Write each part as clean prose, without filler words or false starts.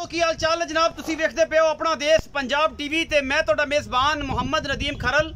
दोस्तों की हाल चाल है जनाब। तुसी वेखदे पे हो अपना देश पंजाब टीवी ते मैं तुहाडा मेज़बान मुहम्मद नदीम खरल।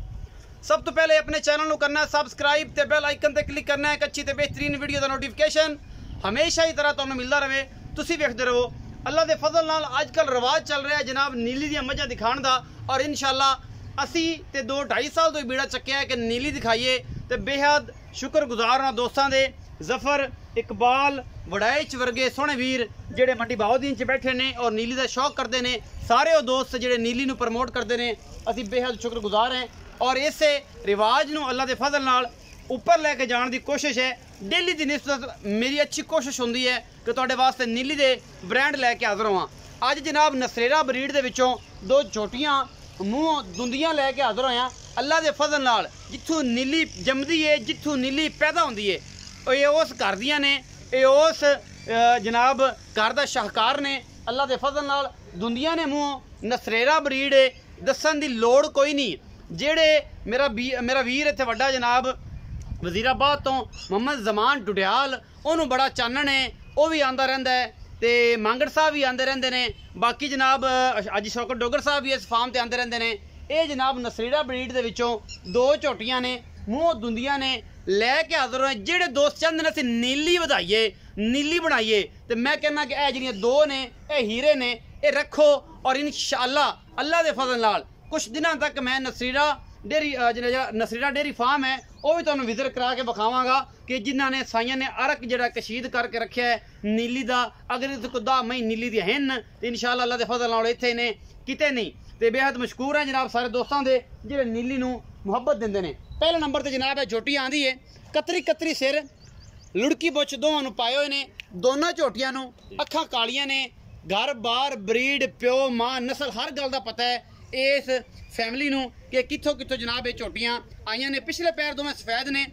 सब तो पहले अपने चैनल को करना है सबसक्राइब ते बेल आइकन ते क्लिक करना है एक अच्छी ते बेहतरीन वीडियो का नोटिफिकेशन हमेशा ही तरह तुहानू मिलता रहे। तुसी वेखदे रहो। अल्लाह के फजल नाल अजकल रिवाज चल रहा है जनाब नीली दी मझां दिखाण दा, और इंशाअल्लाह असी ते 2-2.5 साल तो बीड़ा चक्या है कि नीली दिखाइए। तो बेहद शुक्रगुजार हाँ दोस्तों के जफर इकबाल वड़ाइच वर्गे सोहने वीर जेडे मंडी बहाउद्दीन च बैठे ने और नीली का शौक करते हैं। सारे वो दोस्त जेडे नीली नू प्रमोट करते हैं, असी बेहद शुक्रगुजार हैं। और इस रिवाज नू अल्लाह के फजल नाल उपर लैके जाने की कोशिश है। डेली की निस्बत मेरी अच्छी कोशिश होंदी है कि तुहाडे वास्ते नीली के ब्रांड लैके हाज़र होवां। अज जनाब नसरेरा ब्रीड दे विचों 2 छोटियां मूँह दुंदियां लैके हाज़र होया। अल्लाह के फजल नाल जिथों नीली जमदी है, जिथों नीली पैदा होंदी है, ये उस घर दियां ने, ये उस जनाब घर का शाहकार ने। अल्लाह के फजल नाल दुंदियां ने मूँह नसरेरा ब्रीड है, दसन की लोड़ कोई नहीं। जेड़े मेरा वीर इत्थे वड्डा जनाब वजीराबाद तो मोहम्मद जमान डुडियाल उन्होंने बड़ा चानन है, वह भी आंदा रहिंदा है ते मांगड़ साहब भी आंदे रहिंदे ने। बाकी जनाब अज शौकत डोगर साहब भी इस फार्म ते आंदे रहिंदे ने। ये जनाब नसरेरा ब्रीड दे विचों 2 झोटियां ने मूँह दुंदियां ने लैके हाज़र होए। जेड़े दोस्त चाहते हैं असीं नीली वधाइए नीली बनाइए, तो मैं कहना कि यह जिहड़ियां 2 ने ये हीरे ने, ये रखो और इंशाअल्लाह अल्लाह के फजल नाल कुछ दिनों तक मैं नसरेरा डेयरी फार्म है वह भी तुहानूं विजिट करा के विखावांगा कि जिन्हों ने साइयां ने अरक जिहड़ा कशीद करके रखा है नीली का। अगर इस कुदा मई नीली दी हैं तो इंशाअल्लाह अल्लाह के फजल नाल इत्थे ने किते नहीं। तो बेहद मशकूर हैं जनाब सारे दोस्तों के जिहड़े नीली नूं मुहब्बत दिंदे ने। पहले नंबर पर जनाब है झोटी आंदी है कतरी कतरी सिर लुड़की बुछ दोवां नूं पाए हुए ने। दोनों झोटियां नूं अखां कालियां ने। घर बार ब्रीड प्यो मां नस्ल हर गल का पता है इस फैमिली नूं कि कित्थों कित्थों जनाब ये झोटियां आईयां ने। पिछले पैर दोवें सफेद ने,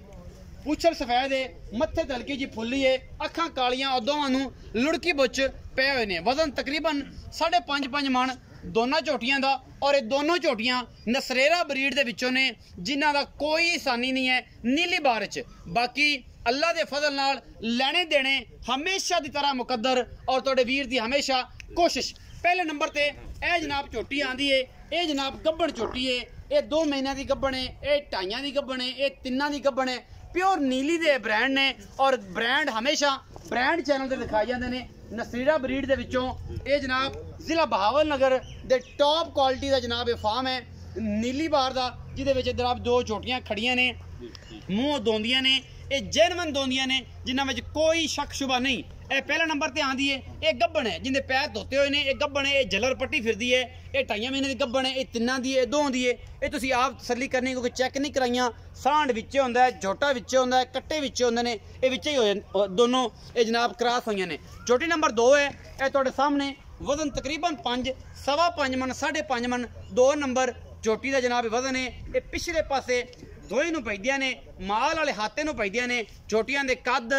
पुछल सफेद है, मत्थे ते हल्की जी फुल्ली है, अखां कालियां और दोवां नूं लुड़की बुछ पे हुए ने। वजन तकरीबन 5.5 मन दोनों झोटियां दा। और ये दोनों झोटियां नसरेरा ब्रीड दे विचों ने जिन्हां दा कोई आसानी नहीं है नीली बार च। बाकी अल्लाह के फजल नाल लेने देने हमेशा की तरह मुकद्दर और तुहाडे वीर दी हमेशा कोशिश। पहले नंबर ते यह जनाब झोटी आंदी है, ये जनाब गब्बन झोटी है। ये 2 महीने की गब्बन है, ये 2.5 की गब्बन है, ये 3 की गब्बन है। प्योर नीली दे ब्रांड ने और ब्रांड हमेशा ब्रांड चैनल पर दिखाए जाते हैं। नसरेरा ब्रीड दे विचों ये जनाब जिला बहावल नगर दे टॉप क्वालिटी का जनाब ये फार्म है नीली बार का, जिहदे जनाब 2 झोटियां खड़ियां ने मूँह दोंदियां ने। ये जेनवन दोंदियां ने जिन्हां विच कोई शक शुबा नहीं। ये पहले नंबर पर आंदी है, ये गब्बन है जिंदे पैर धोते हुए ने, ये गब्बन है, ये झलर पट्टी फिरदी है, ये 2.5 महीने की गब्बन है, ये 3 दी है, 2 दी है। ये तुसीं आप तसल्ली करनी क्योंकि चैक नहीं कराइयां। सांड विच होंदा है, झोटा विच होंदा है, कट्टे विच होंदे ने, ये विच ही होए दोनों ये जनाब क्रॉस होईयां ने। छोटी नंबर 2 है, ये तुहाडे सामने वजन तकरीबन 5 सवा 5 मन 5.5 मन 2 नंबर झोटी का जनाब वजन है। ये पिछले पासे दोई नूं पैदियां ने, माल वाले हाथे नूं पैदियां ने। झोटियां दे कद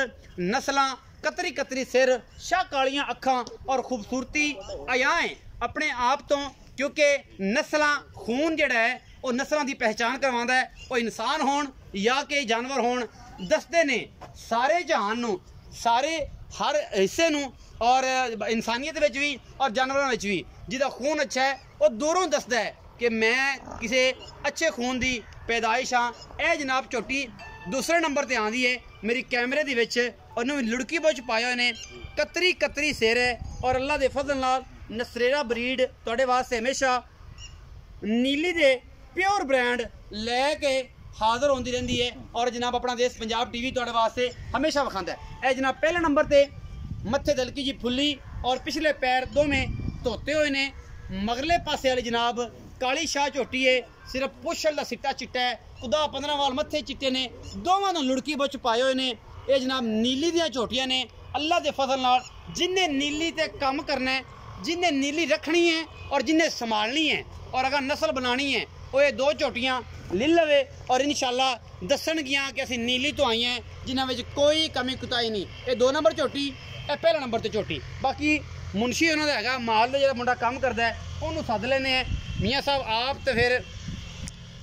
नस्लां कतरी कतरी सिर, शाह कालियां अखां और खूबसूरती आयाएं अपने आप तो, क्योंकि नस्लां खून जिहड़ा है वो नस्लों की पहचान करवाता है। वो इंसान होण या कि जानवर होण दसदे ने सारे जहान नूं, सारे हर हिस्से नूं और इंसानियत विच भी और जानवरों विच भी जिहदा खून अच्छा है वो दूरों दसदा है कि मैं किसी अच्छे खून की पैदाइश हाँ। यह जनाब झोटी दूसरे नंबर पर आंदी है मेरी कैमरे दे विच, उन्होंने लुड़की बुछ पाए हुए ने, कतरी कतरी सिर है। और अल्लाह के फजल नाल नसरेरा ब्रीड तुहाडे वास्ते हमेशा नीली दे प्योर ब्रांड लैके हाज़र होंदी रहिंदी है। और जनाब अपना देश पंजाब टीवी तुहाडे वास्ते हमेशा विखांदा है। जनाब पहले नंबर पर मत्थे ते हल्की जी फुल्ली और पिछले पैर दोवें धोते हुए ने। मगरले पासे वाली जनाब काली शाह झोटी है, सिर्फ पुछल का सिट्टा चिट्टा है, खुदा 15 वाल मत्थे चिट्टे ने, दोवां नूं लुड़की बुछ पाए हुए ने। ये जनाब नीली दियां झोटियां ने। अल्लाह के फजल नाल जिन्हें नीली ते कम करना है, जिन्हें नीली रखनी है और जिन्हें संभालनी है और अगर नस्ल बनानी है वो ये 2 झोटियां ले लवे और इंशाअल्लाह दसणगियां कि असीं नीली तो आई हैं जिन्हां विच कोई कमी कुताई नहीं। ये 2 नंबर झोटी, ये पहले नंबर ते झोटी। बाकी मुंशी उन्होंने हैगा माल का जो मुंडा काम करता है उन्होंने सद लेने हैं। मियाँ साहब आप तो फिर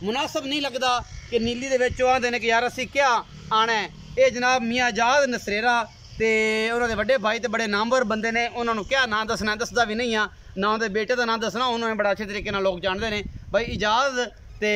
मुनासिब नहीं लगता कि नीली दे विच आंदे ने कि यार असीं क्या आना है। ये जनाब मियाँ आजाद नसरेरा ਤੇ ਉਹਨਾਂ ਦੇ ਵੱਡੇ ਭਾਈ ਤੇ ਬੜੇ ਨਾਮਵਰ ਬੰਦੇ ਨੇ, ਉਹਨਾਂ ਨੂੰ ਕਿਹਾ ਨਾਂ ਦੱਸਣਾ, ਦੱਸਦਾ ਵੀ ਨਹੀਂ ਆ, ਨਾ ਉਹਦੇ ਬੇਟੇ ਦਾ ਨਾਂ ਦੱਸਣਾ, ਉਹਨਾਂ ਨੇ ਬੜਾ ਅੱਛੇ ਤਰੀਕੇ ਨਾਲ ਲੋਕ ਜਾਣਦੇ ਨੇ ਭਾਈ ਇਜਾਜ਼ ਤੇ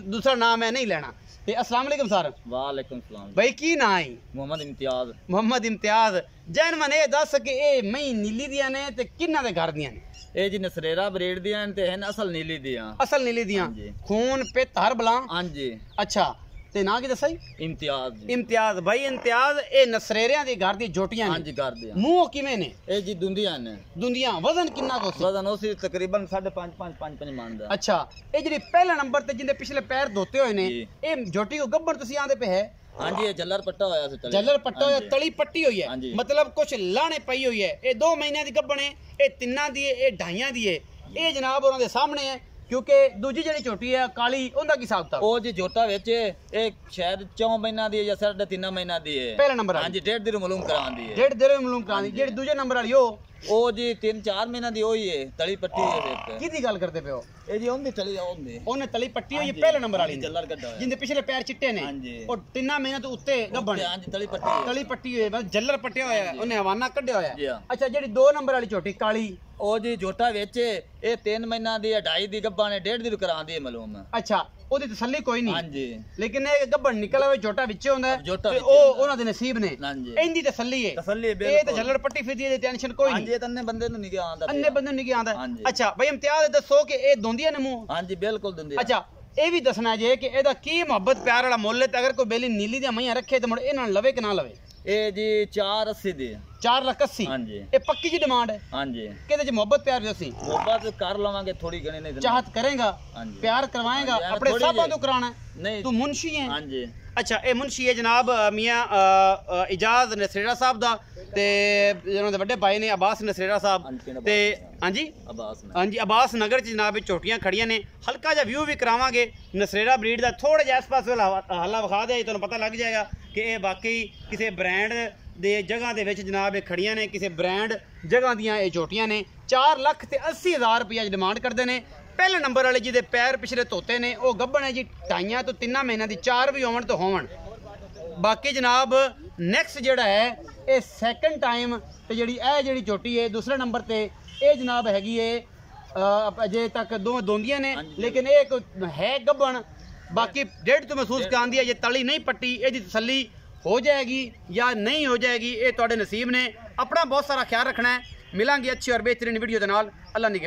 ਦੂਸਰਾ ਨਾਮ ਮੈਂ ਨਹੀਂ ਲੈਣਾ। ਤੇ अस्सलाम वालेकुम सर। वालेकुम सलाम भाई की ना है? मोहम्मद इम्तियाज। मोहम्मद इम्तियाज जैन मन ये दस कि ये मई नीली दियां ने ते किन्ना दे घर दियां ने? ये जी नसरेरा ब्रीड दियां ते हैं असल नीली दियां। असल नीली दियां खून पित हर बला। हां जी। अच्छा ते ना की दसई? इम्तियाज। इम्तियाज भाई इम्तियाज ए नसरेरियां दी घर दी जोटियां ने। हां जी घर दियां। मुंह किवें ने? ए जी दुंदियां ने। दुंदियां वजन किन्ना को सी? वजन ओसी तकरीबन 5.5 मन दा। अच्छा ए जेडी पहला नंबर ते जिंदे पिछले पैर धोते होए ने ए जोटी को गब्बर तुसी आंदे पे है? हां जी ये जल्लर पट्टा होया से तली। जल्लर पट्टा होया तली पट्टी हुई है, मतलब कुछ लाने पई हुई है। ए 2 महीने दी गब्बन है, ए 3 दी है, ए 2.5 दी है। ए जनाब उन्हां दे सामने है क्योंकि दूजी ਜਿਹੜੀ ਝੋਟੀ ਹੈ ਕਾਲੀ ਉਹਦਾ ਕੀ ਹਿਸਾਬ ਤਾ? ਉਹ ਜੀ ਝੋਟਾ ਵਿੱਚ ਇਹ ਸ਼ਾਇਦ 4 ਮਹੀਨਾ ਦੀ ਹੈ ਜਾਂ 3.5 ਮਹੀਨਾ ਦੀ ਹੈ। ਪਹਿਲਾ ਨੰਬਰ ਹਾਂਜੀ 1.5 ਦਿਨ ਮਾਲੂਮ ਕਰਾਉਂਦੀ ਹੈ। 1.5 ਦਿਨ ਮਾਲੂਮ ਕਰਾਉਂਦੀ। ਜਿਹੜੀ ਦੂਜੇ ਨੰਬਰ ਵਾਲੀ ਉਹ ਜੀ 3-4 ਮਹੀਨਾ ਦੀ ਹੋਈ ਹੈ, ਤਲੀ ਪੱਟੀ ਹੈ ਸਿਰ। ਕਿਹਦੀ ਗੱਲ ਕਰਦੇ ਪਿਓ? ਇਹ ਜੀ ਉਹਦੀ ਤਲੀ ਉਹਦੀ। ਉਹਨੇ ਤਲੀ ਪੱਟੀ ਹੋਈ ਹੈ ਪਹਿਲੇ ਨੰਬਰ ਵਾਲੀ ਜੱਲਰ ਕੱਢਾ ਹੋਇਆ ਜਿੰਦੇ ਪਿਛਲੇ ਪੈਰ ਚਿੱਟੇ ਨੇ ਉਹ 3 ਮਹੀਨੇ ਤੋਂ ਉੱਤੇ ਗੱਭਣ। ਹਾਂਜੀ ਤਲੀ ਪੱਟੀ। ਤਲੀ ਪੱਟੀ ਹੋਈ ਬਸ ਜੱਲਰ ਪੱਟਿਆ ਹੋਇਆ ਉਹਨੇ ਹਵਾਨਾ ਕੱਢਿਆ ਹੋਇਆ। ਜੀ ਹਾਂ। ਅੱਛਾ ਜਿਹੜੀ 2 ਨੰਬਰ ਵਾਲੀ ਝੋਟੀ ਕਾਲੀ ਉਹ ਜੀ ਝੋਟਾ ਵਿੱਚ ਇਹ 3 ਮਹੀਨਾ ਦੀ 2.5 ਦੀ ਗੱਭਾ ਨੇ 1.5 ਦੀ ਕਰਾਉਂਦੀ ਹੈ ਮਾਲੂਮ। ਅੱਛਾ ਉਹਦੀ ਤਸੱਲੀ ਕੋਈ ਨਹੀਂ। ਹਾਂਜੀ ਲੇਕਿਨ ਇਹ ਗੱਭਣ ਨਿਕਲ ਆਵੇ ਝੋਟਾ ਵਿੱਚੇ ਹੁੰਦਾ ਹੈ ਤੇ ਉਹ ਉਹਨਾਂ ਦੇ ਨਸੀਬ ਨੇ। ਇਹਦੀ ਤਸੱਲੀ ਹੈ। ਤਸੱਲੀ ਇਹ ਤਾਂ ਜੱਲਰ ਪੱਟੀ ਫਿਰਦੀ ਹੈ, ਟੈਨਸ਼ਨ ਕੋਈ ਨਹੀਂ। ਹਾਂਜੀ ਇਹ ਤਾਂ ਅੰਨੇ ਬੰਦੇ ਨੂੰ ਨਹੀਂ ਆਉਂਦਾ। ਅੰਨੇ ਬੰਦੇ ਨੂੰ ਨਹੀਂ ਆਉਂਦਾ। ਅੱਛਾ ਭਾਈ ਇਮਤਿਆਜ਼ ਦੱਸੋ ਕਿ ਇਹ ਦੋਂਦੀਆਂ ਨੇ ਮੂੰਹ? ਹਾਂਜੀ ਬਿਲਕੁਲ ਦਿੰਦੇ। ਅੱਛਾ ਇਹ ਵੀ ਦੱਸਣਾ ਜੇ ਕਿ ਇਹਦਾ ਕੀ ਮੁਹੱਬਤ ਪਿਆਰ ਵਾਲਾ ਮੁੱਲ ਹੈ ਤੇ ਅਗਰ ਕੋਈ ਬੇਲੀ ਨੀਲੀ ਦੀਆਂ ਮਈਆਂ ਰੱਖੇ ਤੇ ਮੁੜ ਇਹਨਾਂ ਨੂੰ ਲਵੇ ਕਿ ਨਾ ਲਵੇ? ਇਹ ਜੀ 480 ਦੀ। 480। ਹਾਂਜੀ ਇਹ ਪੱਕੀ ਜੀ ਡਿਮਾਂਡ ਹੈ? ਹਾਂਜੀ। ਕਿਹਦੇ ਚ ਮੁਹੱਬਤ ਪਿਆਰ ਵੀ ਅਸੀਂ ਮੁਹੱਬਤ ਕਰ ਲਵਾਂਗੇ ਥੋੜੀ ਘਣੀ ਨਹੀਂ। ਚਾਹਤ ਕਰੇਗਾ ਪਿਆਰ ਕਰਵਾਏਗਾ ਆਪਣੇ ਸਾਬਾਂ ਤੋਂ ਕਰਾਣਾ ਨਹੀਂ ਤੂੰ ਮੁਨਸ਼ੀ ਹੈ? ਹਾਂਜੀ। अच्छा ये मुंशी है जनाब मियाँ इजाज नसरेरा साहब दा ते जिन्होंने बड़े भाई ने अब्बास नसरेरा साहब ते हाँ जी अब्बास नगर च जनाब झोटियां खड़ियां ने। हल्का जा व्यू भी करावांगे नसरेरा ब्रीड दा, थोड़ा जिहा आस पास हल्ला विखा दे तुहानूं पता लग जाएगा कि ये वाकई किसी ब्रांड दे जगह दे विच जनाब खड़ियां ने, किसी ब्रांड जगह दियां ये झोटियां ने। 4,80,000 रुपया डिमांड करते हैं। पहले नंबर वाले जिहदे पैर पिछले धोते ने वो गब्बन है जी 2.5 तो 3 महीनों की, 4 भी होवन तो होवन। बाकी जनाब नैक्सट जिहड़ा है ये सैकेंड टाइम ते जिहड़ी ए जिहड़ी झोटी है दूसरे नंबर ते ये जनाब हैगी है अजे तक दो दोंदियां ने, लेकिन एक है गब्बन। बाकी 1.5 तो महसूस करांदी है, ये तली नहीं पट्टी, इसकी तसल्ली हो जाएगी या नहीं हो जाएगी ये तुहाडे नसीब ने। अपना बहुत सारा ख्याल रखना है। मिलांगे अच्छी और बेहतरीन वीडियो दे नाल। अल्लाह निगह।